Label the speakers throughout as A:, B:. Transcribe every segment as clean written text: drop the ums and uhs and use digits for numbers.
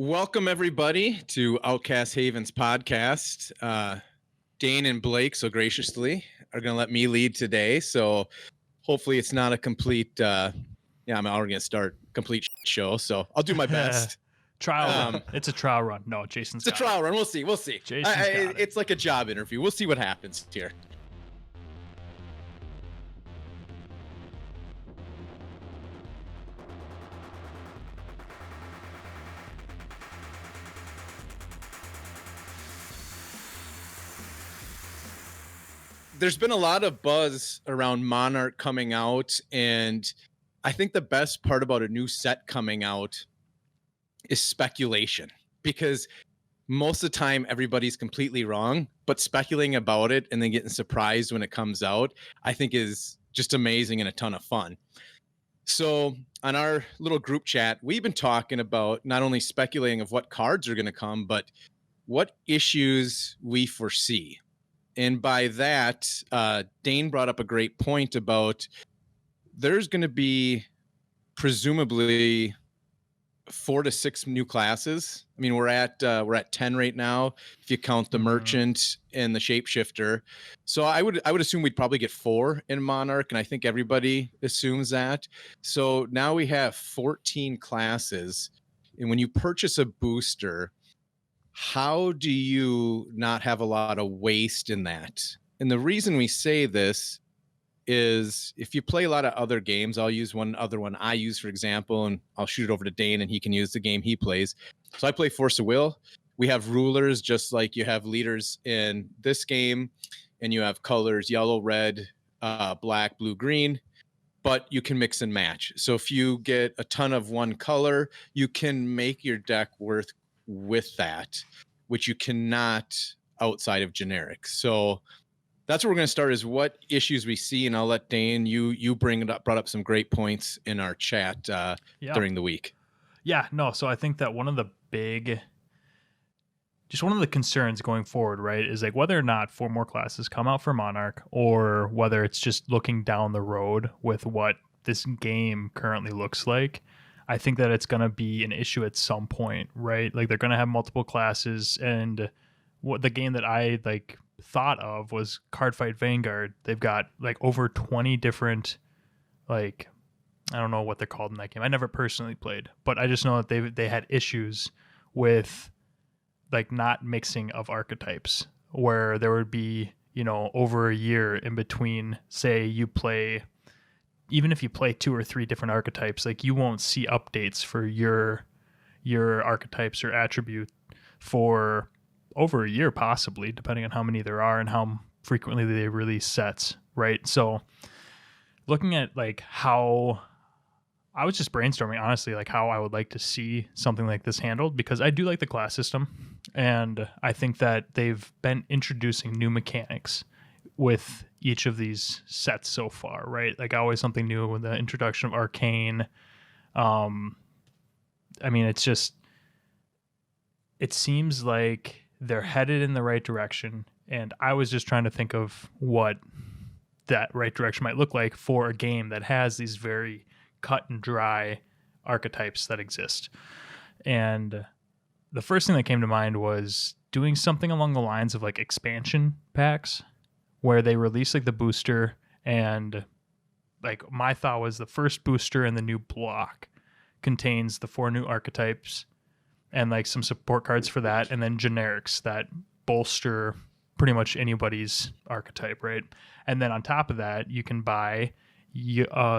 A: Welcome, everybody, to Outcast Haven's podcast. Dane and Blake so graciously are going to let me lead today. So hopefully it's not a complete, I'm already going to start complete show. So I'll do my best.
B: Trial run. It's a trial run. No, Jason's
A: It's a trial run. We'll see. It's like a job interview. We'll see what happens here. There's been a lot of buzz around Monarch coming out, and I think the best part about a new set coming out is speculation, because most of the time everybody's completely wrong, but speculating about it and then getting surprised when it comes out, I think is just amazing and a ton of fun. So on our little group chat, we've been talking about not only speculating of what cards are going to come, but what issues we foresee. And by that, Dane brought up a great point about there's going to be presumably 4 to 6 new classes. I mean, we're at 10 right now if you count the merchant and the shapeshifter. So I would assume we'd probably get 4 in Monarch, and I think everybody assumes that. So now we have 14 classes, and when you purchase a booster, how do you not have a lot of waste in that? And the reason we say this is if you play a lot of other games, I'll use one other one I use, for example, and I'll shoot it over to Dane and he can use the game he plays. So I play Force of Will. We have rulers just like you have leaders in this game, and you have colors yellow, red, black, blue, green, but you can mix and match. So if you get a ton of one color, you can make your deck work with that, which you cannot outside of generic. So that's where we're going to start, is what issues we see, and I'll let Dane, you brought up some great points in our chat during the week.
B: So I think that one of the concerns going forward, right, is like whether or not 4 more classes come out for Monarch, or whether it's just looking down the road with what this game currently looks like. I think that it's going to be an issue at some point, right? Like they're going to have multiple classes, and what the game that I thought of was Cardfight Vanguard. They've got over 20 different, I don't know what they're called in that game. I never personally played, but I just know that they had issues with not mixing of archetypes, where there would be, over a year in between, say even if you play 2 or 3 different archetypes, you won't see updates for your archetypes or attribute for over a year, possibly, depending on how many there are and how frequently they release sets, right? So looking at how I was just brainstorming, honestly, how I would like to see something like this handled, because I do like the class system, and I think that they've been introducing new mechanics with each of these sets so far, right? Always something new with the introduction of Arcane. It seems like they're headed in the right direction, and I was just trying to think of what that right direction might look like for a game that has these very cut and dry archetypes that exist. And the first thing that came to mind was doing something along the lines of expansion packs, where they release the booster, and my thought was the first booster in the new block contains the 4 new archetypes and some support cards for that, and then generics that bolster pretty much anybody's archetype, right? And then on top of that, you can buy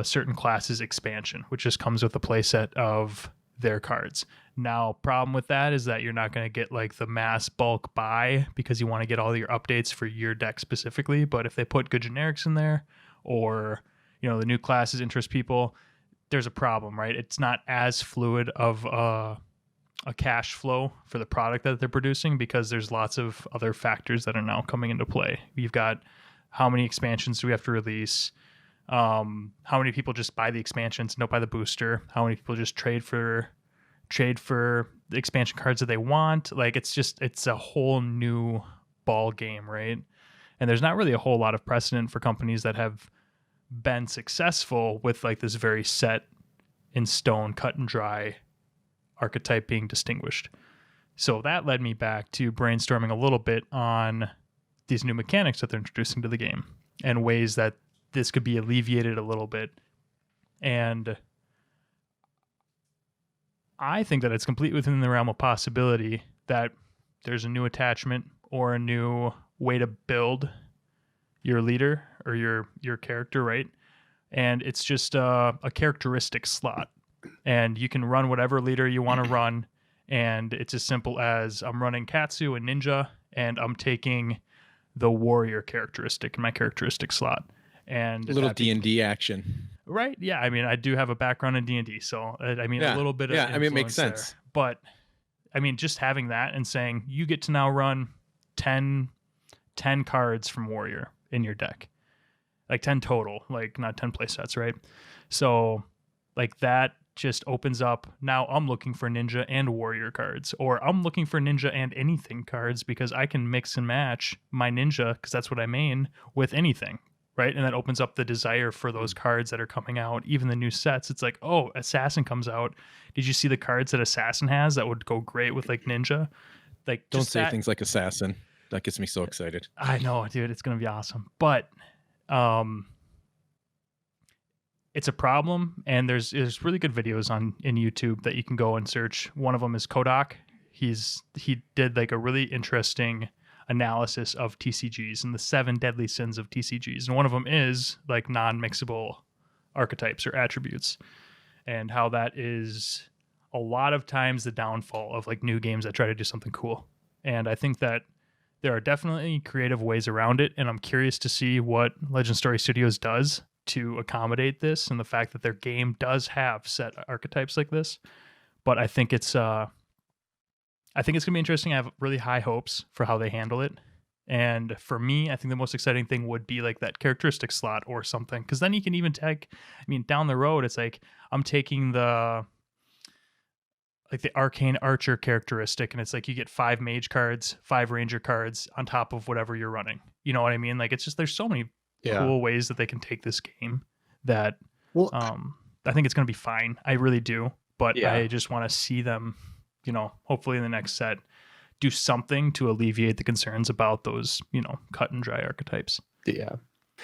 B: certain classes expansion, which just comes with a playset of their cards. Now, problem with that is that you're not going to get the mass bulk buy, because you want to get all your updates for your deck specifically. But if they put good generics in there, or the new classes interest people, there's a problem, right? It's not as fluid of a cash flow for the product that they're producing, because there's lots of other factors that are now coming into play. You've got how many expansions do we have to release? How many people just buy the expansions, don't buy the booster? How many people just trade for the expansion cards that they want? It's a whole new ball game, right? And there's not really a whole lot of precedent for companies that have been successful with this very set in stone, cut and dry archetype being distinguished. So that led me back to brainstorming a little bit on these new mechanics that they're introducing to the game and ways that this could be alleviated a little bit. And I think that it's completely within the realm of possibility that there's a new attachment or a new way to build your leader or your character, right? And it's just a characteristic slot. And you can run whatever leader you want to run. And it's as simple as I'm running Katsu and Ninja, and I'm taking the warrior characteristic in my characteristic slot. And
A: a little D&D action.
B: Right? Yeah. I mean, I do have a background in D&D, so I mean, a little bit of
A: I mean, it makes sense.
B: There. But I mean, just having that and saying you get to now run 10 cards from warrior in your deck, like 10 total, like not 10 play sets, right? So like that just opens up. Now I'm looking for ninja and warrior cards, or I'm looking for ninja and anything cards, because I can mix and match my ninja, because that's what I main, with anything, right? And that opens up the desire for those cards that are coming out, even the new sets. It's like, oh, Assassin comes out. Did you see the cards that Assassin has that would go great with like ninja? Like,
A: don't say things like Assassin. That gets me so excited.
B: I know, dude. It's gonna be awesome. But it's a problem, and there's really good videos in YouTube that you can go and search. One of them is Kodak. He did like a really interesting analysis of TCGs and the 7 deadly sins of TCGs, and one of them is like non-mixable archetypes or attributes, and how that is a lot of times the downfall of like new games that try to do something cool. And I think that there are definitely creative ways around it, and I'm curious to see what Legend Story Studios does to accommodate this, and the fact that their game does have set archetypes like this. But I think it's gonna be interesting. I have really high hopes for how they handle it. And for me, I think the most exciting thing would be like that characteristic slot or something, because then you can even take, I mean, down the road, it's like I'm taking the arcane archer characteristic, and it's like you get 5 mage cards, 5 ranger cards on top of whatever you're running. You know what I mean? Like, it's just, there's so many cool ways that they can take this game that I think it's going to be fine. I really do. But I just want to see them, hopefully in the next set, do something to alleviate the concerns about those, cut and dry archetypes.
C: Yeah.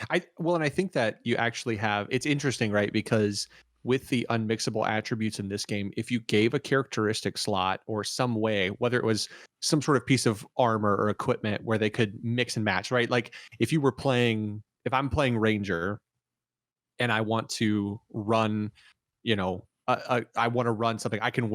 C: And I think that you actually have, it's interesting, right? Because with the unmixable attributes in this game, if you gave a characteristic slot or some way, whether it was some sort of piece of armor or equipment where they could mix and match, right? Like if I'm playing Ranger and I want to run, I want to run something, I can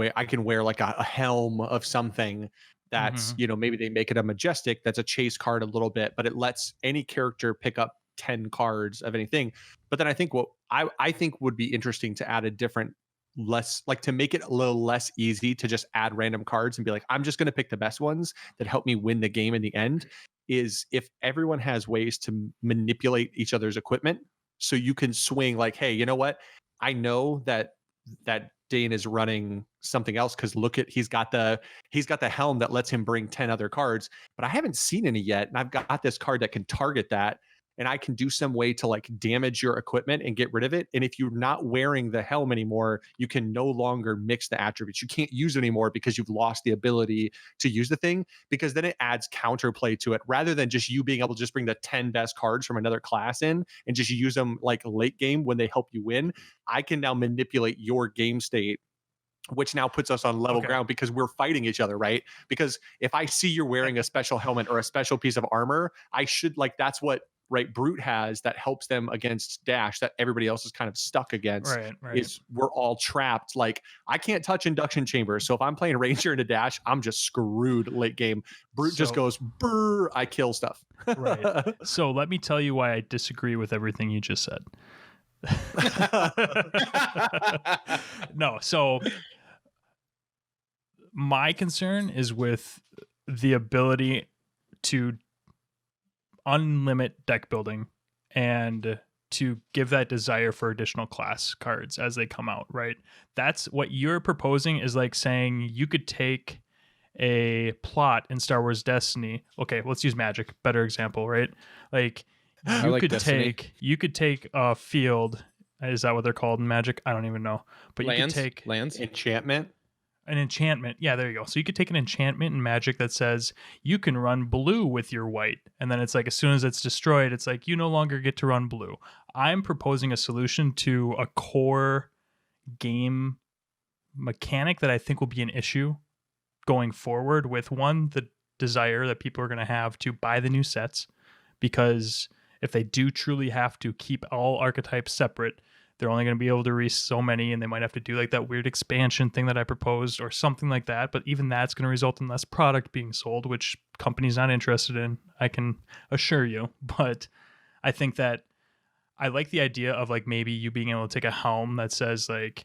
C: wear like a helm of something that's, maybe they make it a majestic, that's a chase card a little bit, but it lets any character pick up 10 cards of anything. But then I think what I think would be interesting to add a different, less, like, to make it a little less easy to just add random cards and be like, I'm just going to pick the best ones that help me win the game in the end, is if everyone has ways to manipulate each other's equipment. So you can swing like, hey, you know what? I know that Dane is running something else because look at, he's got the helm that lets him bring 10 other cards, but I haven't seen any yet. And I've got this card that can target that, and I can do some way to like damage your equipment and get rid of it. And if you're not wearing the helm anymore, you can no longer mix the attributes. You can't use it anymore because you've lost the ability to use the thing, because then it adds counterplay to it, rather than just you being able to just bring the 10 best cards from another class in and just use them like late game when they help you win. I can now manipulate your game state, which now puts us on level ground because we're fighting each other, right? Because if I see you're wearing a special helmet or a special piece of armor, I should, like, that's what Brute has that helps them against Dash that everybody else is kind of stuck against. Right. Is we're all trapped. Like, I can't touch induction chambers. So if I'm playing Ranger into Dash, I'm just screwed late game. Brute just goes, brr, I kill stuff.
B: Right. So let me tell you why I disagree with everything you just said. No, so my concern is with the ability to unlimit deck building and to give that desire for additional class cards as they come out, right? That's what you're proposing, is like saying you could take a plot in Star Wars Destiny. Okay, let's use Magic, better example, right? Like you could take a field. Is that what they're called in Magic? I don't even know. But you could take
A: lands,
C: enchantment.
B: An enchantment. Yeah, there you go. So you could take an enchantment in Magic that says you can run blue with your white. And then it's like as soon as it's destroyed, it's like you no longer get to run blue. I'm proposing a solution to a core game mechanic that I think will be an issue going forward with the desire that people are going to have to buy the new sets, because if they do truly have to keep all archetypes separate, they're only going to be able to release so many, and they might have to do like that weird expansion thing that I proposed or something like that. But even that's going to result in less product being sold, which companies not interested in, I can assure you. But I think that I like the idea of like maybe you being able to take a helm that says like,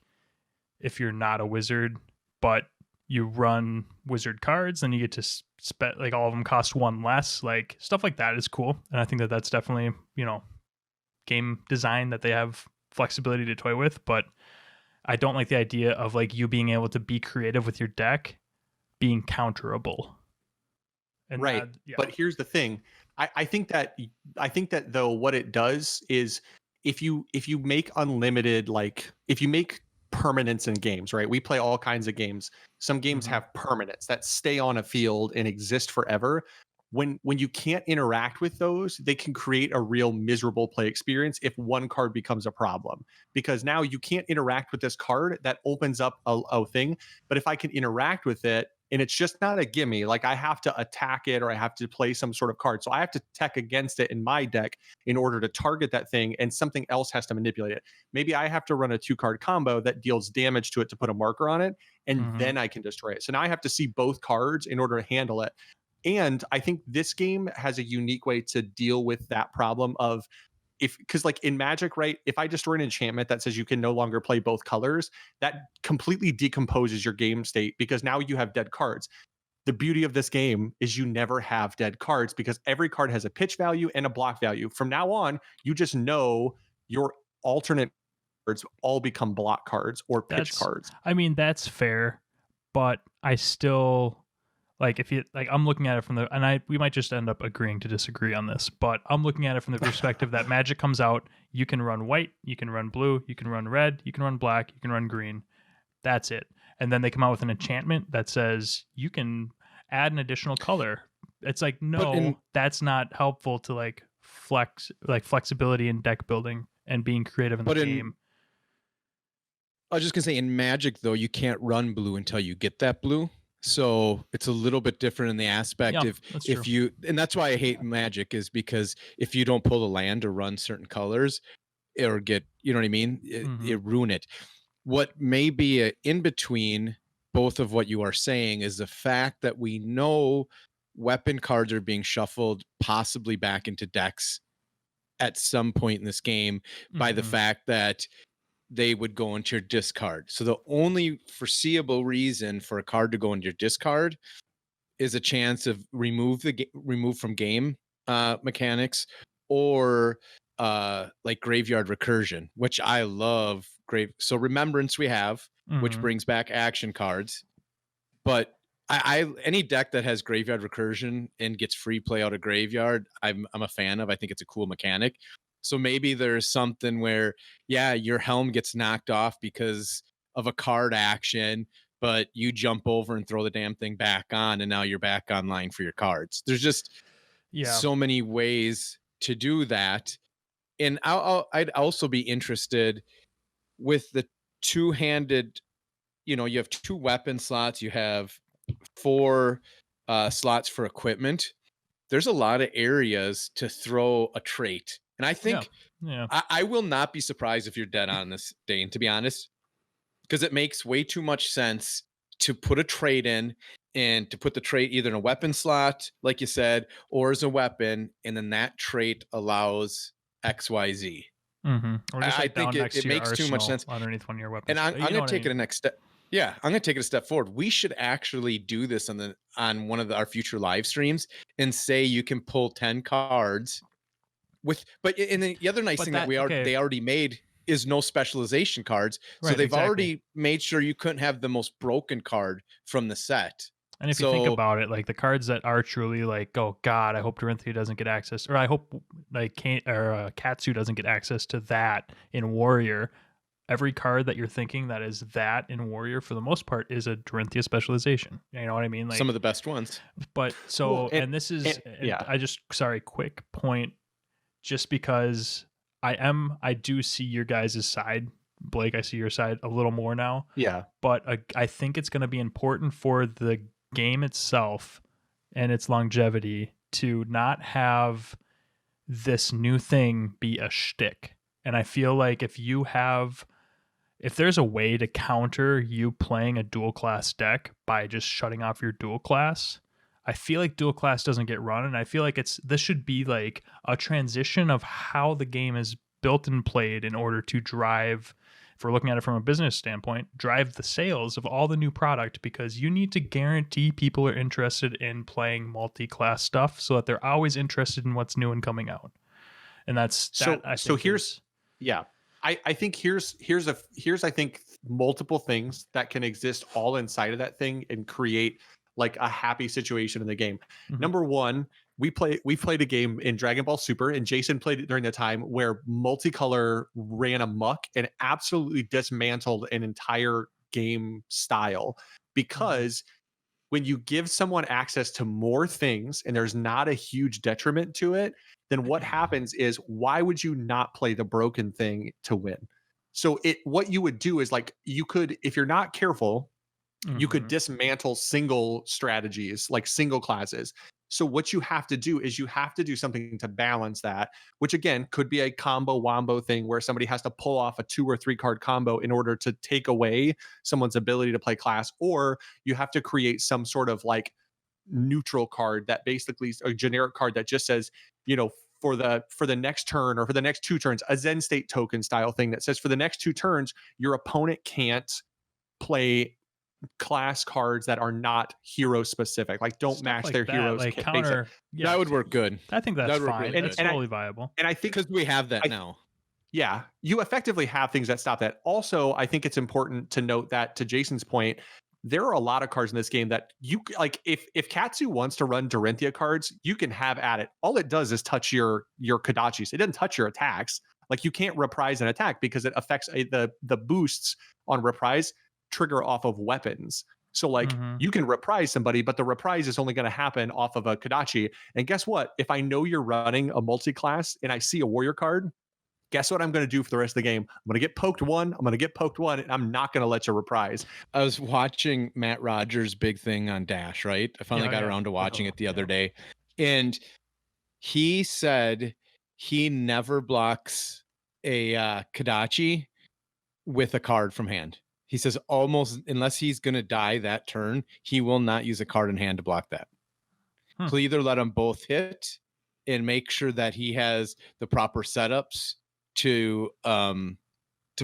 B: if you're not a wizard, but you run wizard cards, then you get to spend like all of them cost one less. Like stuff like that is cool. And I think that that's definitely, game design that they have flexibility to toy with. But I don't like the idea of like you being able to be creative with your deck being counterable. And
C: right. But here's the thing. I think that though what it does is if you make unlimited, like if you make permanence in games, right? We play all kinds of games. Some games have permanence that stay on a field and exist forever. When you can't interact with those, they can create a real miserable play experience if one card becomes a problem. Because now you can't interact with this card that opens up a thing. But if I can interact with it, and it's just not a gimme, like I have to attack it or I have to play some sort of card. So I have to tech against it in my deck in order to target that thing, and something else has to manipulate it. Maybe I have to run a 2-card combo that deals damage to it to put a marker on it, and then I can destroy it. So now I have to see both cards in order to handle it. And I think this game has a unique way to deal with that problem of because like in Magic, right? If I destroy an enchantment that says you can no longer play both colors, that completely decomposes your game state because now you have dead cards. The beauty of this game is you never have dead cards because every card has a pitch value and a block value. From now on, you just know your alternate cards all become block cards or pitch cards.
B: I mean, that's fair, but I still like if you like I'm looking at it from we might just end up agreeing to disagree on this, but I'm looking at it from the perspective that Magic comes out, you can run white, you can run blue, you can run red, you can run black, you can run green. That's it. And then they come out with an enchantment that says you can add an additional color. It's like, no, that's not helpful to like flexibility in deck building and being creative in the game.
A: I was just gonna say in Magic though, you can't run blue until you get that blue. So it's a little bit different in the aspect if you, and that's why I hate Magic, is because if you don't pull the land or run certain colors or get, you know what I mean? It ruin it. What may be in between both of what you are saying is the fact that we know weapon cards are being shuffled possibly back into decks at some point in this game by the fact that they would go into your discard. So the only foreseeable reason for a card to go into your discard is a chance of remove from game mechanics, or like graveyard recursion, which I love. So Remembrance we have, which brings back action cards, but I any deck that has graveyard recursion and gets free play out of graveyard, I'm a fan of. I think it's a cool mechanic. So maybe there's something where, yeah, your helm gets knocked off because of a card action, but you jump over and throw the damn thing back on, and now you're back online for your cards. There's just so many ways to do that. And I'd also be interested with the two-handed, you have 2 weapon slots, you have 4 slots for equipment. There's a lot of areas to throw a trait. And I think I will not be surprised if you're dead on this, Dane, to be honest, because it makes way too much sense to put a trait in and to put the trait either in a weapon slot, like you said, or as a weapon. And then that trait allows XYZ. I think it makes too much sense
B: underneath one of your weapons.
A: And I'm going to take it a next step. Yeah, I'm going to take it a step forward. We should actually do this on one of our future live streams and say you can pull 10 cards and then the other nice thing that they already made is no specialization cards. So they've already made sure you couldn't have the most broken card from the set.
B: And if you think about it, like the cards that are truly like, oh God, I hope Dorinthia doesn't get access, or I hope like Katsu doesn't get access to that in Warrior. every card that you're thinking that is that in Warrior for the most part is a Dorinthia specialization. You know what I mean? Like
A: Some of the best ones.
B: But so,
C: Well,
B: and this is, and I just, sorry, quick point, just because I do see your guys' side, Blake, I see your side a little more now.
C: Yeah.
B: But I think it's going to be important for the game itself and its longevity to not have this new thing be a shtick. And I feel like if there's a way to counter you playing a dual class deck by just shutting off your dual class, I feel like dual class doesn't get run. And I feel like this should be like a transition of how the game is built and played in order to drive, if we're looking at it from a business standpoint, drive the sales of all the new product, because you need to guarantee people are interested in playing multi-class stuff so that they're always interested in what's new and coming out. And that's
C: I think here's I think multiple things that can exist all inside of that thing and create like a happy situation in the game.
B: Mhm.
C: Number one, we played a game in Dragon Ball Super, and Jason played it during the time where multicolor ran amok and absolutely dismantled an entire game style, because when you give someone access to more things and there's not a huge detriment to it, then what happens is, why would you not play the broken thing to win? So what you would do is, like, you could, if you're not careful, you could dismantle single strategies, like single classes. So what you have to do is you have to do something to balance that, which again could be a combo wombo thing where somebody has to pull off a 2 or 3 card combo in order to take away someone's ability to play class, or you have to create some sort of like neutral card that basically is a generic card that just says, you know, for the next turn or for the next 2 turns, a Zen state token style thing that says for the next 2 turns, your opponent can't play class cards that are not hero specific, like don't
B: Stuff
C: match
B: like
C: their
B: that,
C: heroes
B: like counter. Yeah,
A: That would work good.
B: I think that's
A: That would work
B: fine.
A: really
B: That's
A: good.
B: totally viable.
C: And I think
A: Because we have that now.
C: yeah, you effectively have things that stop that. Also, I think it's important to note that, to Jason's point, there are a lot of cards in this game that you like. If Katsu wants to run Dorinthia cards, you can have at it. All it does is touch your Kodachis. It doesn't touch your attacks. Like, you can't reprise an attack because it affects the boosts on reprise trigger off of weapons. So like you can reprise somebody, but the reprise is only going to happen off of a Kodachi. And guess what? If I know you're running a multi-class and I see a warrior card, guess what I'm going to do for the rest of the game? I'm going to get poked one. I'm going to get poked one, and I'm not going to let you reprise.
A: I was watching Matt Rogers' big thing on Dash, right? I finally got around to watching it the other day. And he said he never blocks a Kodachi with a card from hand. He says almost, unless he's going to die that turn, he will not use a card in hand to block that. So either let them both hit and make sure that he has the proper setups to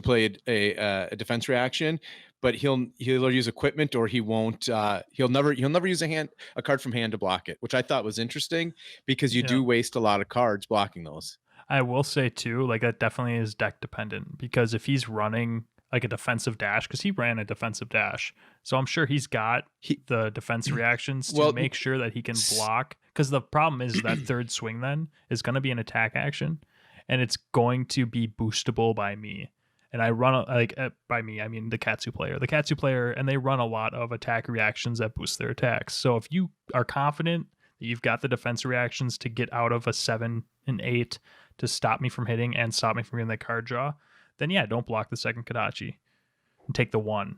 A: play a defense reaction, but he'll use equipment, or he won't. He'll never use a card from hand to block it, which I thought was interesting, because you do waste a lot of cards blocking those.
B: I will say too, like, that definitely is deck dependent, because if he's running like a defensive dash, because he ran a defensive dash, so I'm sure he's got the defense reactions to make sure that he can block. Because the problem is that third swing then is going to be an attack action, and it's going to be boostable by me. And I run by me, I mean the Katsu player, and they run a lot of attack reactions that boost their attacks. So if you are confident that you've got the defense reactions to get out of a 7 and 8 to stop me from hitting and stop me from getting the card draw, then yeah, don't block the second Kodachi and take the 1.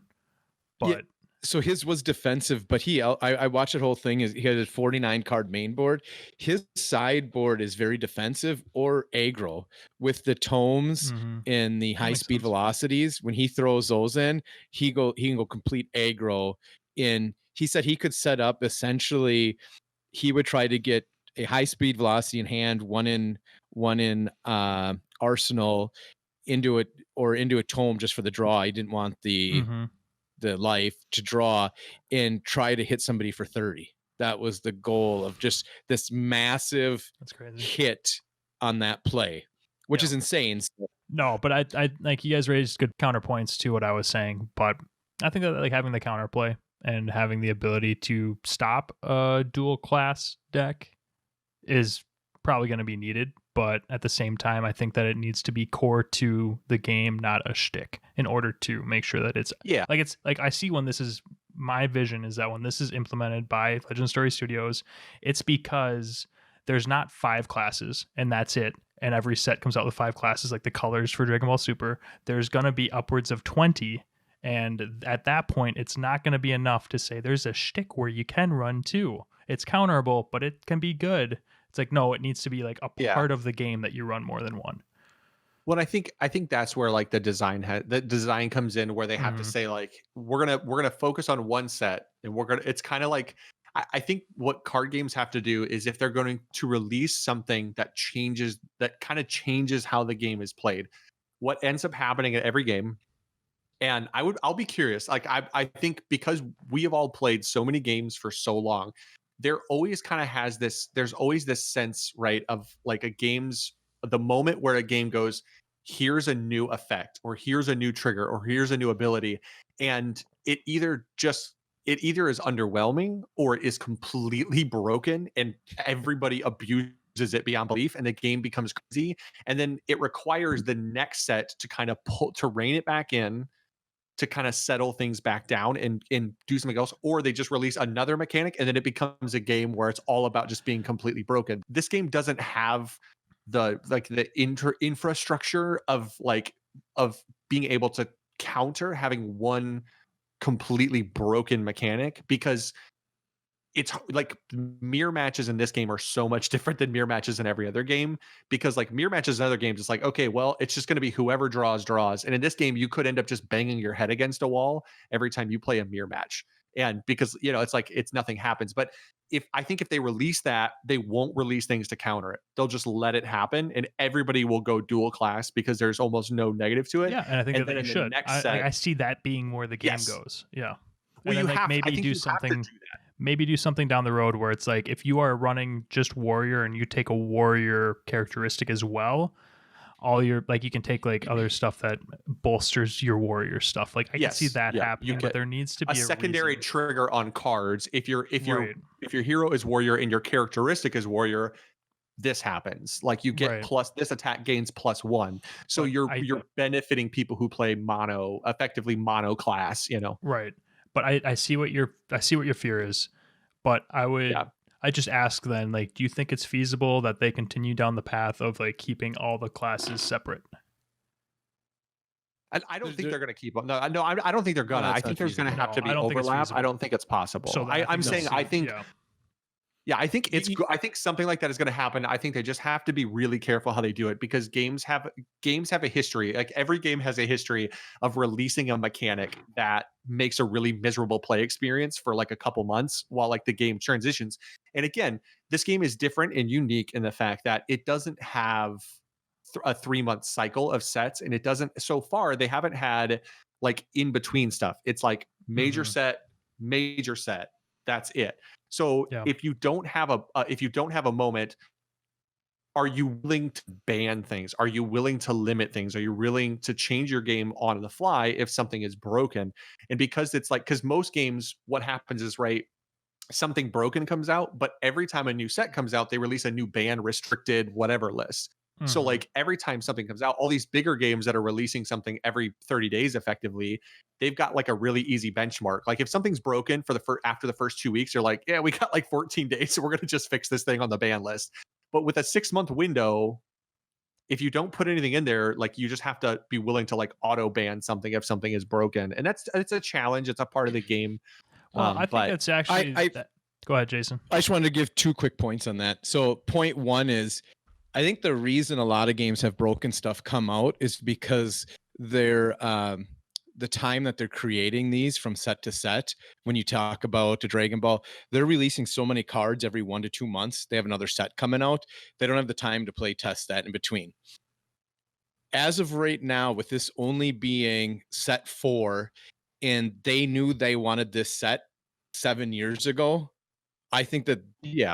B: But
A: so his was defensive, but I watched the whole thing. He had a 49 card main board. His sideboard is very defensive or aggro with the tomes and the high speed velocities. When he throws those in, he can go complete aggro. He said he could set up, essentially, he would try to get a high speed velocity in hand, one in arsenal, into a tome just for the draw. He didn't want the life to draw and try to hit somebody for 30. That was the goal of just this massive hit on that play, which is insane.
B: No, but I like, you guys raised good counterpoints to what I was saying, but I think that like having the counterplay and having the ability to stop a dual class deck is probably going to be needed but at the same time, I think that it needs to be core to the game, not a shtick, in order to make sure that it's like I see when this is my vision is that when this is implemented by Legend Story Studios, it's because there's not 5 classes and that's it. And every set comes out with 5 classes, like the colors for Dragon Ball Super. There's going to be upwards of 20. And at that point, it's not going to be enough to say there's a shtick where you can run 2. It's counterable, but it can be good. It's like, no, it needs to be like a part of the game that you run more than 1.
C: Well, I think that's where like the design comes in, where they have to say like we're gonna focus on one set, and it's kind of like I think what card games have to do is if they're going to release something that kind of changes how the game is played, what ends up happening at every game. And I'll be curious. Like I think because we have all played so many games for so long, there's always this sense, right, of like the moment where a game goes, here's a new effect, or here's a new trigger, or here's a new ability, and it either is underwhelming or it is completely broken and everybody abuses it beyond belief and the game becomes crazy, and then it requires the next set to kind of rein it back in, to kind of settle things back down and do something else, or they just release another mechanic and then it becomes a game where it's all about just being completely broken. This game doesn't have the infrastructure of being able to counter having one completely broken mechanic, because it's like mirror matches in this game are so much different than mirror matches in every other game, because like mirror matches in other games, it's like, okay, well, it's just going to be whoever draws. And in this game, you could end up just banging your head against a wall every time you play a mirror match. And because, it's like, nothing happens. But I think if they release that, they won't release things to counter it. They'll just let it happen and everybody will go dual class because there's almost no negative to it.
B: Yeah. And I think that they should. I see that being where the game goes. Yeah.
C: Well,
B: and then maybe do something down the road where it's like, if you are running just warrior and you take a warrior characteristic as well, you can take like other stuff that bolsters your warrior stuff. Like I can see that happening, but there needs to be a
C: secondary trigger on cards. If your hero is warrior and your characteristic is warrior, this happens. Like you get plus this attack gains +1. So but you're benefiting people who play effectively mono class,
B: Right. But I see what your fear is, but I just ask then, like, do you think it's feasible that they continue down the path of like keeping all the classes separate?
C: I don't think they're going to keep them. No, I don't think they're going to. I think there's going to have to be overlap. I don't think it's possible. So I think something like that is going to happen. I think they just have to be really careful how they do it, because games have a history. Like every game has a history of releasing a mechanic that makes a really miserable play experience for like a couple months while like the game transitions. And again, this game is different and unique in the fact that it doesn't have a 3-month cycle of sets, and it doesn't. So far, they haven't had like in between stuff. It's like major set, that's it. So if you don't have a moment, are you willing to ban things? Are you willing to limit things? Are you willing to change your game on the fly if something is broken? And because most games, what happens is, right, something broken comes out, but every time a new set comes out, they release a new ban, restricted, whatever list. So like every time something comes out, all these bigger games that are releasing something every 30 days effectively, they've got like a really easy benchmark. Like if something's broken after the first 2 weeks, you're like, yeah, we got like 14 days, so we're going to just fix this thing on the ban list. But with a 6-month window, if you don't put anything in there, like you just have to be willing to like auto ban something if something is broken. And it's a challenge. It's a part of the game.
B: Well, I think it's actually go ahead, Jason.
A: I just wanted to give 2 quick points on that. So point 1 is, I think the reason a lot of games have broken stuff come out is because they're the time that they're creating these from set to set. When you talk about a Dragon Ball, they're releasing so many cards every 1 to 2 months. They have another set coming out. They don't have the time to play test that in between. As of right now, with this only being set 4, and they knew they wanted this set 7 years ago, I think that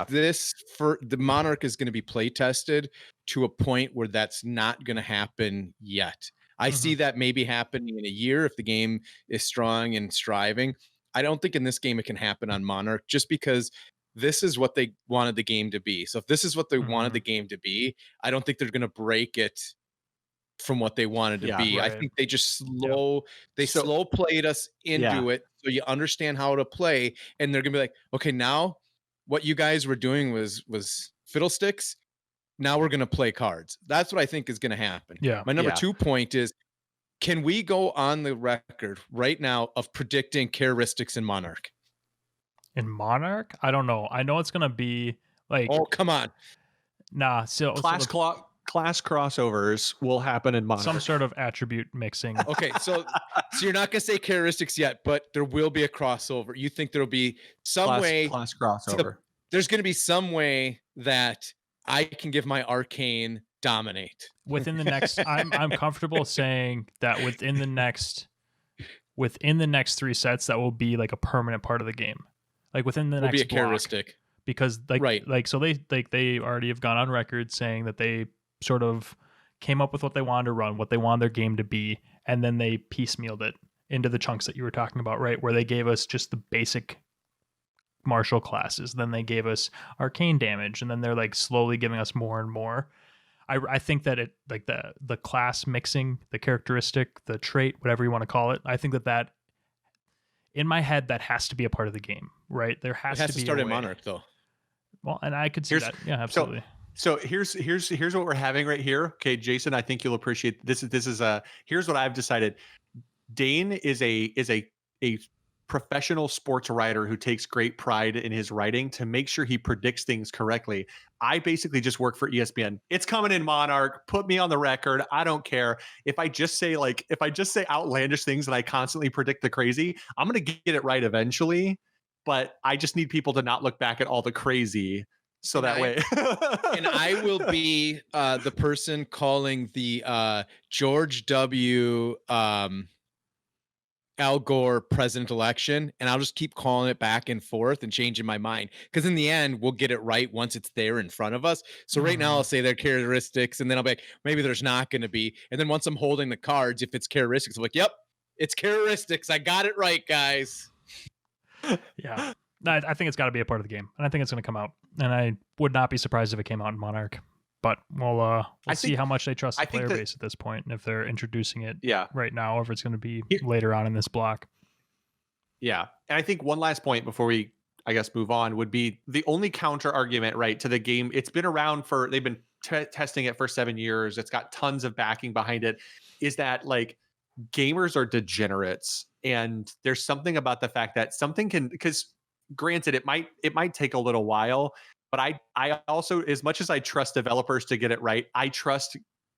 A: this for the Monarch is going to be play tested to a point where that's not going to happen yet. I see that maybe happening in a year if the game is strong and striving. I don't think in this game it can happen on Monarch, just because this is what they wanted the game to be. So if this is what they wanted
B: Mhm.
A: the game to be, I don't think they're going to break it from what they wanted to
C: Yeah,
A: be. I
B: right.
A: think they just
C: So
A: slow played us
C: yeah,
A: into it so you understand how to play, and they're gonna be like, okay, now what you guys were doing was fiddlesticks. Now we're gonna play cards. That's what I think is gonna happen.
B: Yeah.
A: My number
C: yeah.
A: 2 point is, can we go on the record right now of predicting characteristics in Monarch?
B: In Monarch, I don't know. I know it's gonna be like
A: Oh, come on.
B: nah.
C: Class crossovers will happen in Monarch.
B: Some sort of attribute mixing.
A: Okay, so you're not gonna say characteristics yet, but there will be a crossover. You think there'll be some way
C: class crossover.
A: there's going to be some way that I can give my arcane dominate
B: Within the next, I'm comfortable saying that within the next 3 sets, that will be like a permanent part of the game. Like within the
A: will
B: next
A: be a
B: block.
A: characteristic.
B: Because
A: Right.
B: so they already have gone on record saying that they sort of came up with what they wanted to run, what they wanted their game to be, and then they piecemealed it into the chunks that you were talking about, right? Where they gave us just the basic martial classes, then they gave us arcane damage, and then they're like slowly giving us more and more. I think that it, like the class mixing, the characteristic, the trait, whatever you want to call it, I think that in my head that has to be a part of the game, right? There
A: It
B: has
A: has
B: to
A: to
B: be
A: start
B: a
A: in
B: way.
A: Monarch though.
B: Well, and I could see that. Yeah, absolutely.
C: So here's what we're having right here. Okay, Jason, I think you'll appreciate this. Here's what I've decided. Dane is a professional sports writer who takes great pride in his writing to make sure he predicts things correctly. I basically just work for ESPN. It's coming in Monarch. Put me on the record. I don't care. If I just say outlandish things and I constantly predict the crazy, I'm going to get it right eventually. But I just need people to not look back at all the crazy. So
A: And
C: that way.
A: And I will be the person calling the George W. Al Gore president election, and I'll just keep calling it back and forth and changing my mind, because in the end we'll get it right once it's there in front of us. So right now I'll say their characteristics, and then I'll be like, maybe there's not going to be, and then once I'm holding the cards, if it's characteristics, I'm like, yep, it's characteristics. I got it right, guys.
B: Yeah. No, I think it's got to be a part of the game, and I think it's going to come out. And I would not be surprised if it came out in Monarch. But we'll see how much they trust the player base at this point, and if they're introducing it right now, or if it's going to be later on in this block.
C: Yeah. And I think one last point before we, I guess, move on would be the only counter argument, right, to the game. It's been around they've been testing it for 7 years. It's got tons of backing behind it. Is that like gamers are degenerates? And there's something about the fact that something can, because granted, it might take a little while, but I also, as much as I trust developers to get it right, I trust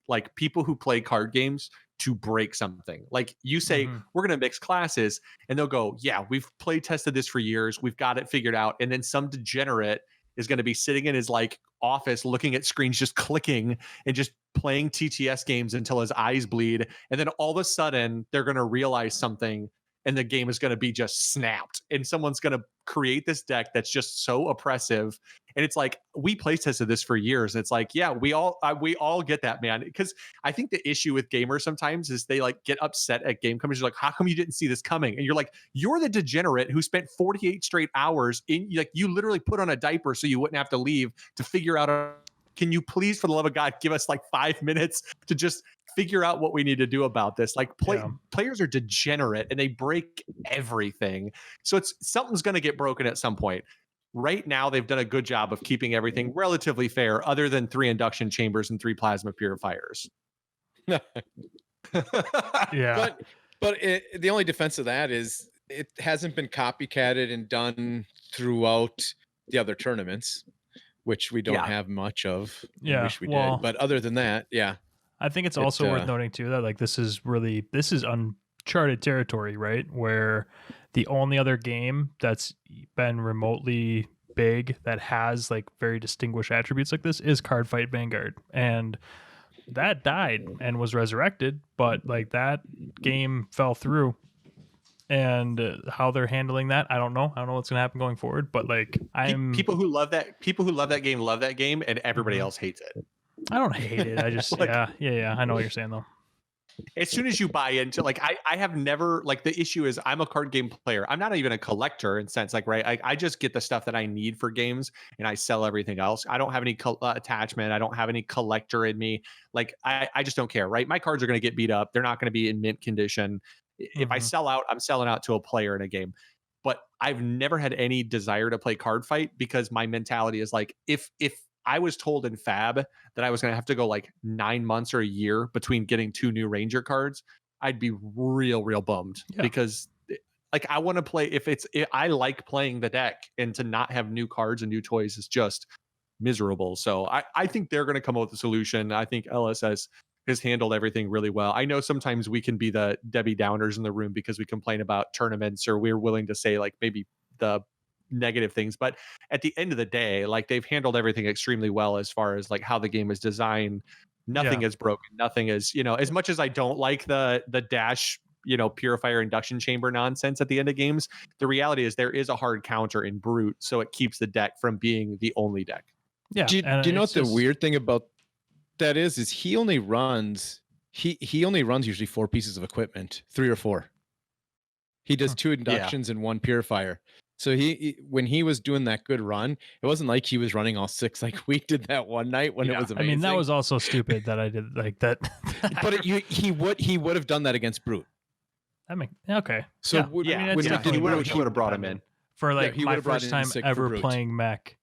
C: like people who play card games to break something. Like you say, we're going to mix classes, and they'll go, yeah, we've play tested this for years. We've got it figured out. And then some degenerate is going to be sitting in his like office looking at screens, just clicking and just playing TTS games until his eyes bleed. And then all of a sudden they're going to realize something, and the game is going to be just snapped, and someone's going to create this deck that's just so oppressive. And it's like, we play tested this for years. And it's like, yeah, we all get that, man. Because I think the issue with gamers sometimes is they like get upset at game companies. You're like, how come you didn't see this coming? And you're like, you're the degenerate who spent 48 straight hours in, like, you literally put on a diaper so you wouldn't have to leave to figure out can you please, for the love of God, give us like 5 minutes to just figure out what we need to do about this? Like players are degenerate and they break everything. So something's going to get broken at some point. Right now, they've done a good job of keeping everything relatively fair, other than 3 induction chambers and 3 plasma purifiers.
B: Yeah.
A: But the only defense of that is it hasn't been copycatted and done throughout the other tournaments, which we don't have much of.
B: Yeah,
A: I wish we did. But other than that, yeah.
B: I think it's also worth noting too that like this is uncharted territory, right? Where the only other game that's been remotely big that has like very distinguished attributes like this is Cardfight Vanguard, and that died and was resurrected, but like that game fell through. And how they're handling that, I don't know. I don't know what's gonna happen going forward. But like,
C: people who love that game love that game, and everybody else hates it.
B: I don't hate it. I just I know what you're saying though.
C: as soon as you buy into, like, I have never, like, the issue is I'm a card game player. I'm not even a collector in sense, like, right, I just get the stuff that I need for games and I sell everything else. I don't have any attachment. I don't have any collector in me. Like, I just don't care, right? My cards are going to get beat up. They're not going to be in mint condition. If I
B: Mhm.
C: sell out, I'm selling out to a player in a game. But I've never had any desire to play card fight because my mentality is like, if I was told in Fab that I was going to have to go like 9 months or a year between getting 2 new Ranger cards, I'd be real bummed
B: Yeah.
C: because like I want to play, I like playing the deck, and to not have new cards and new toys is just miserable. So I think they're going to come up with a solution. I think LSS has handled everything really well. I know sometimes we can be the Debbie Downers in the room because we complain about tournaments, or we're willing to say like maybe the negative things, but at the end of the day, like, they've handled everything extremely well as far as like how the game is designed. Nothing
B: Yeah.
C: is broken. Nothing is, as much as I don't like the dash, purifier induction chamber nonsense at the end of games, the reality is there is a hard counter in brute, so it keeps the deck from being the only deck.
B: Yeah.
A: Do
B: and
A: you know
B: it's
A: what the
B: just-
A: weird thing about that is he only runs he only runs usually 4 pieces of equipment, 3 or 4. He does 2 inductions and 1 purifier. So when he was doing that good run, it wasn't like he was running all 6 like we did that one night when it was
B: I
A: amazing.
B: mean, that was also stupid that I did like that.
A: But he would have done that against brute.
B: I mean, okay.
A: So
B: yeah.
A: would-
B: I mean,
A: when
B: it's
A: we
B: definitely
A: did
C: he would have brought him in.
B: for like
A: he
B: my
A: would've brought
B: first
A: in
B: time
A: sick for
B: ever
A: brute.
B: playing mech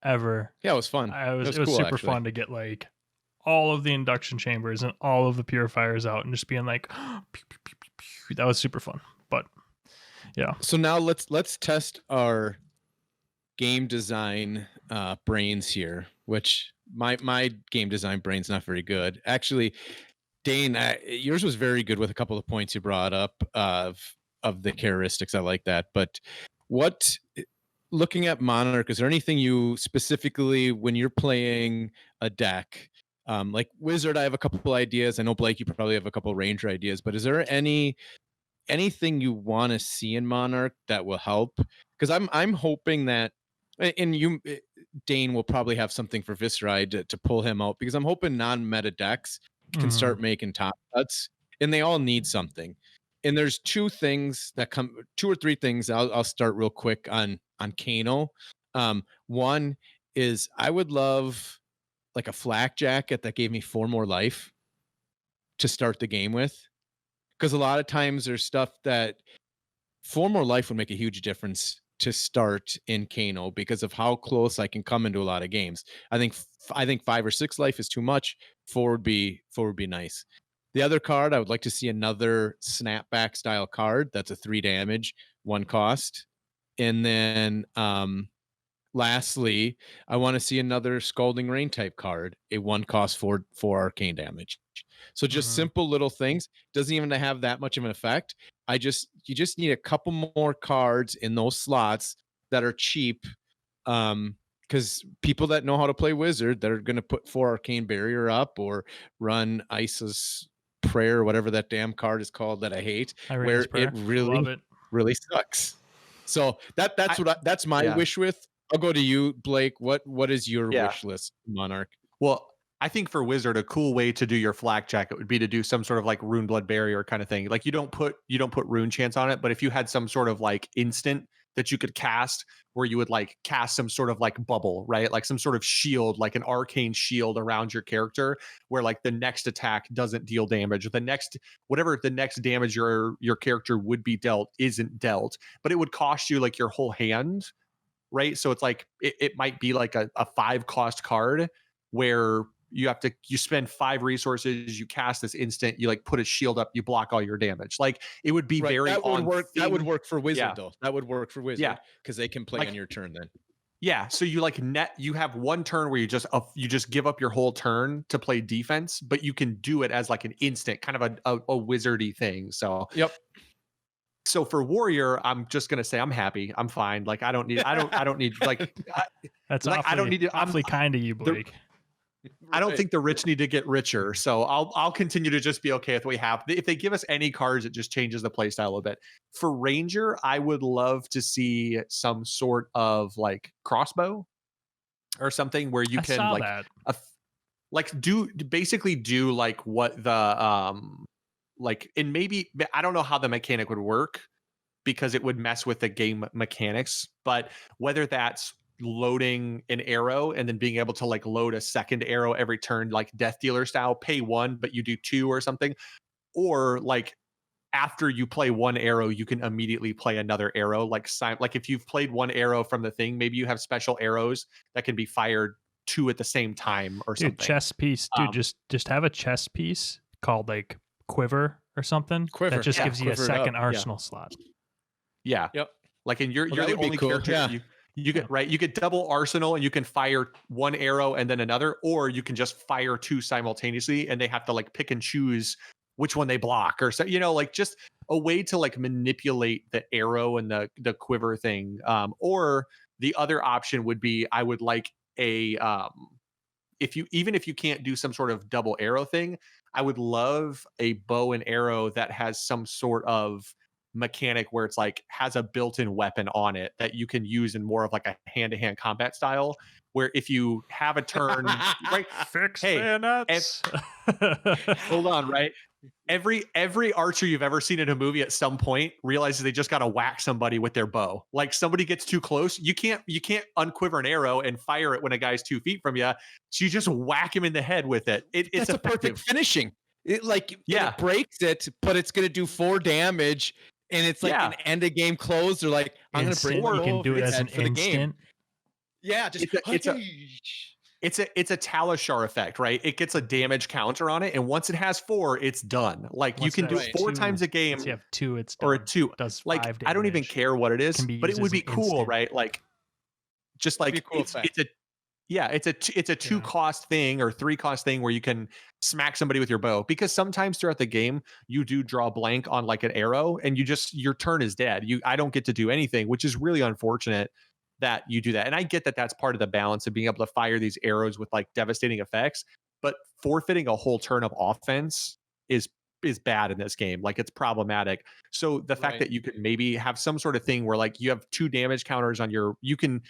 B: ever.
A: Yeah, it was fun.
B: It was
A: cool,
B: super
A: actually.
B: fun to get like all of the induction chambers and all of the purifiers out and just being like, pew, pew, pew, pew, pew. That was super fun. But yeah,
A: So now let's test our game design brains here, which my game design brain's not very good. Actually, Dane, yours was very good with a couple of points you brought up of the characteristics. I like that. But looking at Monarch, is there anything you specifically, when you're playing a deck, like Wizard, I have a couple ideas. I know Blake, you probably have a couple Ranger ideas, but is there anything you want to see in Monarch that will help? Because I'm hoping that, and Dane will probably have something for Viscera to pull him out, because I'm hoping non-meta decks can start making top cuts, and they all need something. And there's 2 or 3 things. I'll start real quick on Kano. One is I would love like a flak jacket that gave me 4 more life to start the game with, because a lot of times there's stuff that 4 more life would make a huge difference to start in Kano because of how close I can come into a lot of games. I think 5 or 6 life is too much. 4 would be nice. The other card, I would like to see another snapback style card that's a 3 damage, 1 cost. And then lastly, I want to see another Scalding Rain type card, a 1 cost for arcane damage. So just simple little things. Doesn't even have that much of an effect. You just need a couple more cards in those slots that are cheap. Because people that know how to play Wizard, that are going to put 4 Arcane Barrier up or run Isis Prayer, or whatever that damn card is called that I hate,
B: Irena's Prayer.
A: it really
B: Love it.
A: really sucks. So that's my wish with. I'll go to you, Blake. What is your wish list, Monarch?
C: Well, I think for Wizard, a cool way to do your flak jacket would be to do some sort of like Rune Blood Barrier kind of thing. Like you don't put Rune Chance on it, but if you had some sort of like instant that you could cast where you would like cast some sort of like bubble, right? Like some sort of shield, like an arcane shield around your character where like the next attack doesn't deal damage. Whatever the next damage your character would be dealt isn't dealt, but it would cost you like your whole hand, right? So it's like it might be like a 5 cost card where you spend 5 resources, you cast this instant, you like put a shield up, you block all your damage. Like it would be very
A: that would work. That would work for Wizard though. That would work for Wizard because they can play on your turn then.
C: Yeah, so you like you have 1 turn where you just give up your whole turn to play defense, but you can do it as like an instant, kind of a wizardy thing. So
A: yep.
C: So for Warrior, I'm just gonna say I'm happy. I'm fine. Like I don't need like
B: that's
C: like I don't need to.
B: Awfully kind of you, Blake.
C: I don't think the rich need to get richer. So I'll continue to just be okay with what we have. If they give us any cards, it just changes the play style a bit. For Ranger, I would love to see some sort of like crossbow or something where you can like do like what the like, and maybe I don't know how the mechanic would work because it would mess with the game mechanics, but whether that's loading an arrow and then being able to like load a second arrow every turn, like Death Dealer style, pay 1 but you do 2 or something, or like after you play 1 arrow you can immediately play another arrow, like if you've played 1 arrow from the thing, maybe you have special arrows that can be fired 2 at the same time or something.
B: Chess piece, dude. Just have a chess piece called like Quiver or something.
A: Quiver.
B: That just gives you a second arsenal
C: Yeah.
B: slot.
C: Yeah.
A: Yep.
C: Like, and you're
A: Well,
C: the
A: that would be
C: only
A: cool.
C: character
A: Yeah.
C: you get, right? You get double arsenal and you can fire 1 arrow and then another, or you can just fire 2 simultaneously and they have to like pick and choose which one they block, or so, you know, like just a way to like manipulate the arrow and the quiver thing. Or the other option would be, I would like a if you can't do some sort of double arrow thing, I would love a bow and arrow that has some sort of mechanic where it's like has a built-in weapon on it that you can use in more of like a hand-to-hand combat style, where if you have a turn right,
B: Fix
C: Hey,
B: bayonets.
C: hold on, right? Every archer you've ever seen in a movie at some point realizes they just got to whack somebody with their bow. Like somebody gets too close, you can't unquiver an arrow and fire it when a guy's 2 feet from you. So you just whack him in the head with it. It's
A: That's a perfect finishing. It it breaks it, but it's gonna do 4 damage, and it's like an end of game close. Or like I'm gonna bring
B: you can do it as an instant.
A: Yeah, just
C: it's a Talishar effect, right? It gets a damage counter on it, and once it has 4, it's done. Like you can do it 4 times a game.
B: Once you have 2, it's done.
C: Or a 2
B: does 5
C: like
B: damage.
C: I don't even care what it is, but it would be cool,
B: instant.
C: right? Like just like it's a 2 cost thing or 3 cost thing where you can smack somebody with your bow, because sometimes throughout the game you do draw blank on like an arrow and your turn is dead. I don't get to do anything, which is really unfortunate that you do that. And I get that that's part of the balance of being able to fire these arrows with like devastating effects, but forfeiting a whole turn of offense is bad in this game. Like it's problematic. So the fact that you could maybe have some sort of thing where like you have 2 damage counters on you can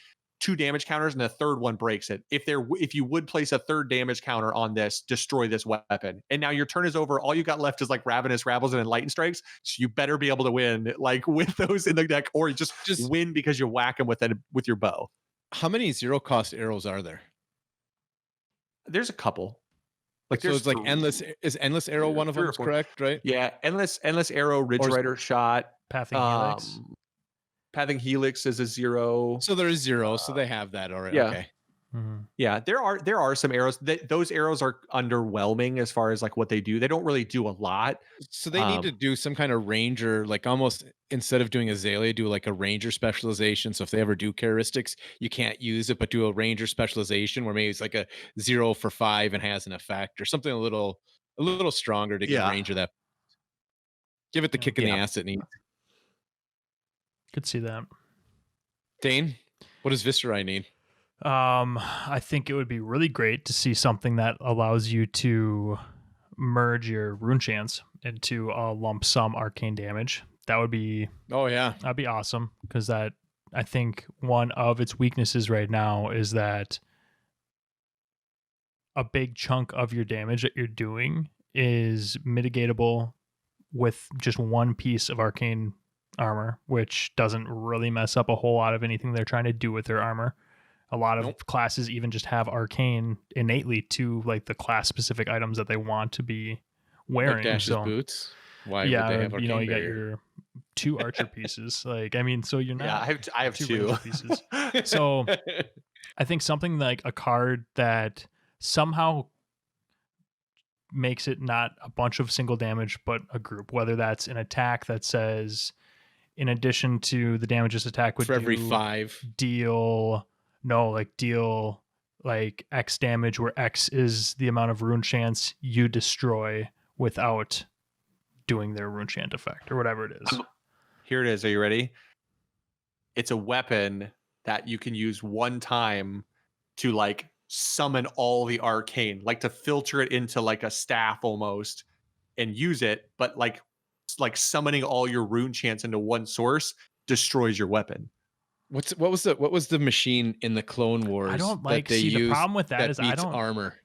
C: 2 damage counters and the third one breaks it. If you would place a 3rd damage counter on this, destroy this weapon. And now your turn is over. All you got left is like Ravenous Rabbles and Enlightened Strikes. So you better be able to win like with those in the deck, or just win because you whack them with your bow.
A: How many 0 cost arrows are there?
C: There's a couple. Like
A: so it's like endless. Is endless arrow one of them? Is correct, right?
C: Yeah, endless arrow, Ridge Rider shot,
B: Pathing Helix.
C: Pathing Helix is a 0.
A: So there is 0. So they have that already.
C: Yeah.
A: Okay.
B: Mm-hmm.
C: Yeah, there are some arrows. Those arrows are underwhelming as far as like what they do. They don't really do a lot.
A: So they need to do some kind of ranger, like almost instead of doing Azalea, do like a ranger specialization. So if they ever do characteristics, you can't use it, but do a ranger specialization where maybe it's like a 0 for 5 and has an effect, or something a little stronger to get ranger that. Give it the kick in the ass it needs.
B: Could see that.
A: Dane, what does Viscera need?
B: I think it would be really great to see something that allows you to merge your rune chance into a lump sum arcane damage. That would be that'd be awesome, because that, I think one of its weaknesses right now is that a big chunk of your damage that you're doing is mitigatable with just one piece of arcane armor, which doesn't really mess up a whole lot of anything they're trying to do with their armor. A lot of classes even just have arcane innately to like the class specific items that they want to be wearing.
A: Like Dash's boots. Why would they have arcane
B: you got your 2 archer pieces. Like, I mean, so you're not.
C: Yeah, I have 2
B: pieces. So I think something like a card that somehow makes it not a bunch of single damage, but a group, whether that's an attack that says, in addition to the damage this attack would
A: for every 5,
B: deal like X damage, where X is the amount of rune chance you destroy without doing their rune chant effect or whatever it is.
C: Here it is. Are you ready? It's a weapon that you can use one time to like summon all the arcane, like to filter it into like a staff almost and use it, but like summoning all your rune chants into one source destroys your weapon.
A: What was the machine in the Clone Wars?
B: I don't like. See, the problem with that is I don't
A: armor.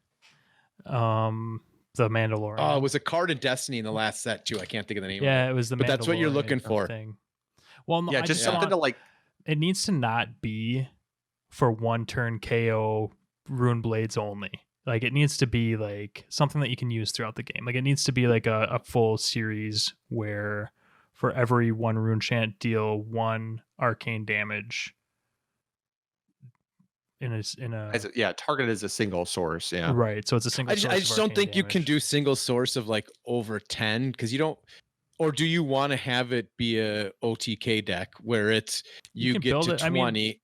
B: the Mandalorian.
A: Oh, it was a card in Destiny in the last set too. I can't think of the name of it.
B: Yeah, it was the
A: But that's what you're
B: Mandalorian
A: looking for.
B: thing. Well, no,
C: Yeah,
B: I
C: just
B: just
C: something
B: want
C: to like.
B: it needs to not be for one turn KO rune blades only. Like it needs to be like something that you can use throughout the game. Like it needs to be like a full series where for every one rune chant deal 1 arcane damage
C: Targeted as a single source. Yeah.
B: right. So it's a single.
A: I just don't think you can do single source of like over 10 because you don't. Or do you want to have it be a OTK deck where it's you
B: can
A: get
B: build
A: to
B: it.
A: 20?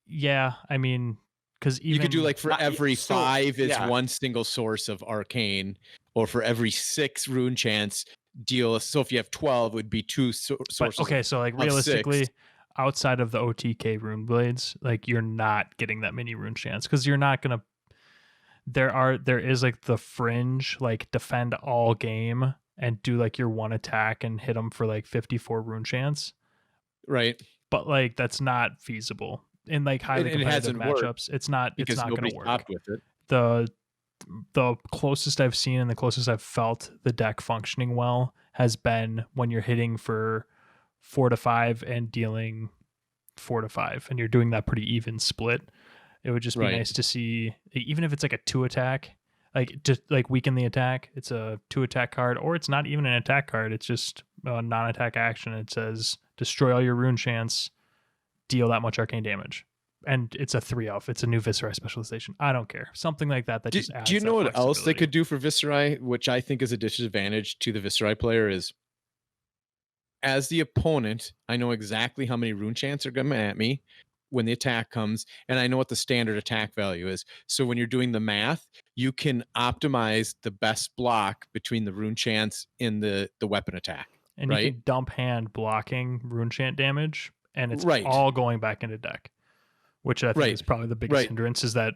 B: Yeah, I mean, because
A: You could do like for every 5 is
C: yeah.
A: one single source of arcane, or for every 6 rune chants deal. So if you have 12, it would be 2 sources.
B: Okay, so like
A: of
B: realistically,
A: 6.
B: outside of the OTK rune blades, like you're not getting that many rune chants because you're not gonna. There is like the fringe, like defend all game and do like your 1 attack and hit them for like 54 rune chants,
A: Right.
B: but like that's not feasible in like highly
A: And it
B: competitive
A: hasn't worked
B: matchups. It's not
A: because
B: going
A: nobody
B: to work.
A: stopped with it.
B: The closest I've seen and the closest I've felt the deck functioning well has been when you're hitting for 4 to 5 and dealing 4 to 5, and you're doing that pretty even split. It would just be nice to see, even if it's like a 2 attack, like just like weaken the attack. It's a 2 attack card, or it's not even an attack card. It's just a non-attack action. It says destroy all your rune chants, deal that much arcane damage. And it's a 3-elf. It's a new Viserai specialization. I don't care. Something like that. That just adds.
A: Do you know what else they
B: flexibility.
A: could do for Viserai, which I think is a disadvantage to the Viserai player, is as the opponent, I know exactly how many rune chants are coming at me when the attack comes, and I know what the standard attack value is. So when you're doing the math, you can optimize the best block between the rune chants and the weapon attack.
B: And you can dump hand blocking rune chant damage, and it's all going back into deck, which I think is probably the biggest hindrance, is that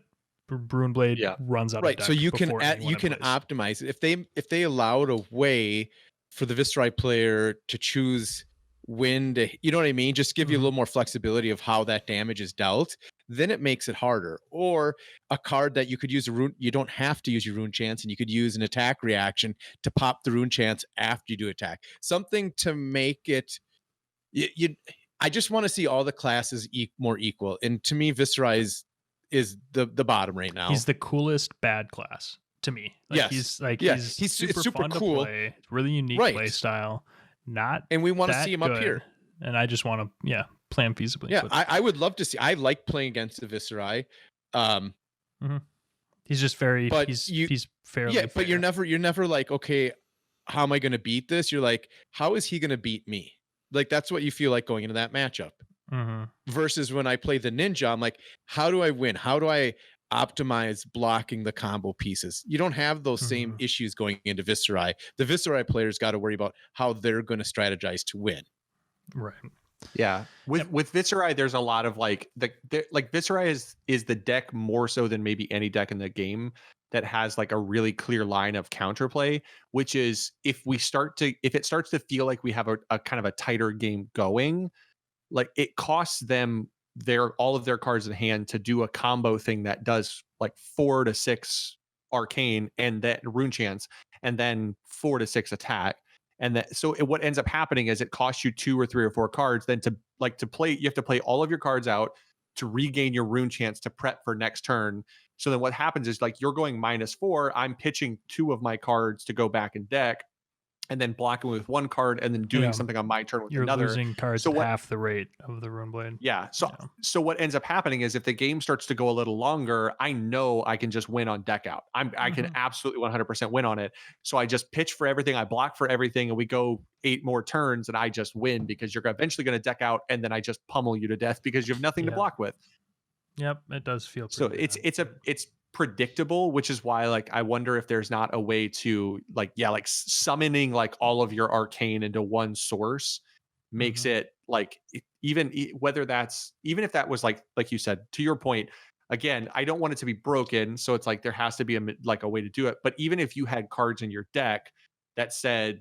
B: Rune Blade runs out of deck.
A: So you can optimize it. If they allowed a way for the Viserai player to choose when to, you know what I mean? Just give you a little more flexibility of how that damage is dealt, then it makes it harder. Or a card that you could use you don't have to use your rune chance, and you could use an attack reaction to pop the rune chance after you do attack. Something to make it I just want to see all the classes more equal. And to me, Viserai is the bottom right now.
B: He's the coolest bad class to me. Like,
A: yes.
B: He's super cool. To play. Really unique play style.
A: And we want to see him up here.
B: And I just want to play him feasibly.
A: Yeah, I would love to see. I like playing against the Viserai.
B: He's just very he's fairly fair.
A: But you're never like, okay, how am I going to beat this? You're like, how is he going to beat me? Like, that's what you feel like going into that matchup. Versus when I play the ninja, I'm like, how do I win? How do I optimize blocking the combo pieces? You don't have those same issues going into Viserai. The Viserai players got to worry about how they're going to strategize to win.
B: Right.
C: Yeah. With Viserai, there's a lot of like Viserai is the deck more so than maybe any deck in the game that has like a really clear line of counterplay, which is if it starts to feel like we have a kind of a tighter game going, like it costs them all of their cards in hand to do a combo thing that does like 4 to 6 arcane and that rune chance, and then 4 to 6 attack. And what ends up happening is it costs you 2 or 3 or 4 cards. Then to play, you have to play all of your cards out to regain your rune chance to prep for next turn. So then what happens is like you're going -4. I'm pitching 2 of my cards to go back in deck, and then blocking with 1 card, and then doing something on my turn with another.
B: You're losing cards at half the rate of the Rune Blade.
C: Yeah. So what ends up happening is if the game starts to go a little longer, I know I can just win on deck out. I can absolutely 100% win on it. So I just pitch for everything, I block for everything, and we go 8 more turns, and I just win because you're eventually going to deck out, and then I just pummel you to death because you have nothing to block with.
B: Yep, it does feel
C: so. It's predictable, which is why like I wonder if there's not a way to like summoning like all of your arcane into one source makes it like even if that was like you said, to your point, again, I don't want it to be broken, so it's like there has to be a way to do it. But even if you had cards in your deck that said,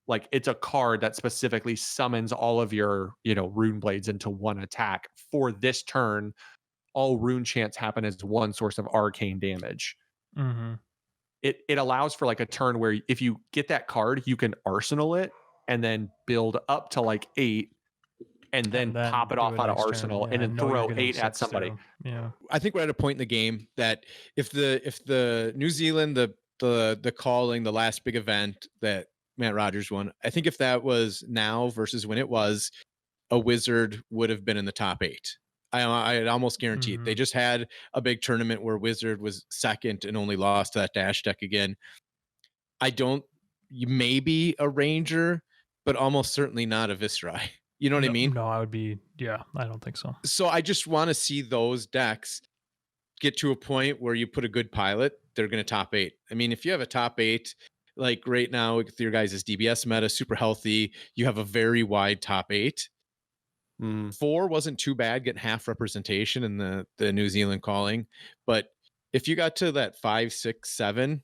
C: like it's a card that specifically summons all of your rune blades into one attack for this turn, all rune chants happen as one source of arcane damage. it allows for like a turn where if you get that card, you can arsenal it and then build up to like 8 and then pop it
B: do
C: off
B: a
C: out of
B: nice turn.
C: arsenal
B: Yeah,
C: and then
B: know you're
C: throw
B: getting
C: 8 at
B: 6
C: somebody.
B: too. Yeah.
A: I think we're at a point in the game that if the New Zealand, the calling, the last big event that Matt Rogers won, I think if that was now versus when it was, a Wizard would have been in the top 8. I almost guarantee it. They just had a big tournament where Wizard was second and only lost to that Dash deck again. Maybe a Ranger, but almost certainly not a Viserai. You know what I mean?
B: No, I don't think so.
A: So I just want to see those decks get to a point where you put a good pilot, they're going to top 8. I mean, if you have a top 8, like right now with your guys' DBS meta, super healthy, you have a very wide top 8. 4 wasn't too bad, getting half representation in the New Zealand calling. But if you got to that 5, 6, 7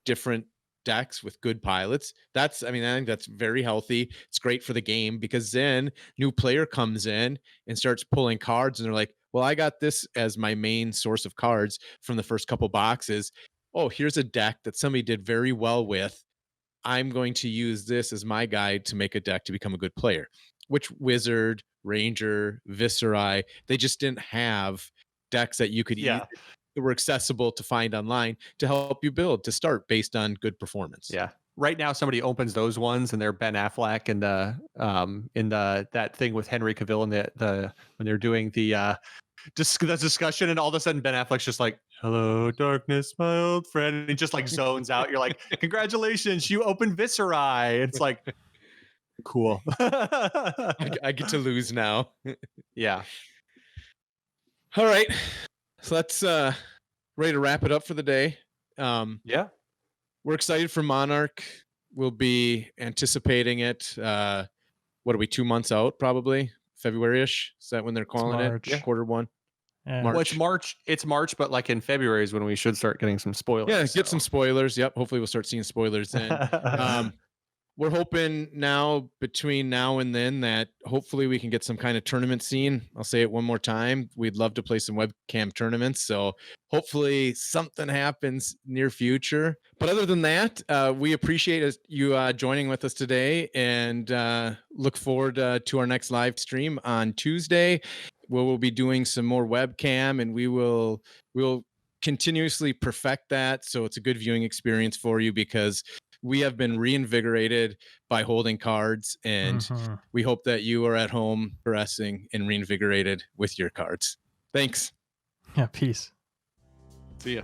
A: different decks with good pilots, I think that's very healthy. It's great for the game because then new player comes in and starts pulling cards and they're like, well, I got this as my main source of cards from the first couple boxes. Oh, here's a deck that somebody did very well with. I'm going to use this as my guide to make a deck to become a good player. Which Wizard, Ranger, Viserai, they just didn't have decks that you could use that were accessible to find online to help you build to start based on good performance.
C: Yeah. Right now, somebody opens those ones and they're Ben Affleck and that thing with Henry Cavill and the when they're doing the discussion, and all of a sudden Ben Affleck's just like, "Hello, darkness, my old friend," and he just like zones out. You're like, "Congratulations, you opened Viserai." It's like, cool.
A: I get to lose now.
C: Yeah.
A: All right. So that's ready to wrap it up for the day.
C: Yeah.
A: We're excited for Monarch. We'll be anticipating it. What are we, 2 months out, probably? February-ish? Is that when they're calling it?
C: Yeah.
A: Quarter 1.
B: Yeah.
C: Well, it's March. It's March, but like in February is when we should start getting some spoilers.
A: Yeah, get some spoilers. Yep. Hopefully we'll start seeing spoilers then. We're hoping now, between now and then, that hopefully we can get some kind of tournament scene. I'll say it one more time. We'd love to play some webcam tournaments. So hopefully something happens near future. But other than that, we appreciate you joining with us today, and look forward to our next live stream on Tuesday, where we'll be doing some more webcam, and we'll continuously perfect that so it's a good viewing experience for you, because we have been reinvigorated by holding cards, and we hope that you are at home progressing and reinvigorated with your cards. Thanks.
B: Yeah, peace.
C: See ya.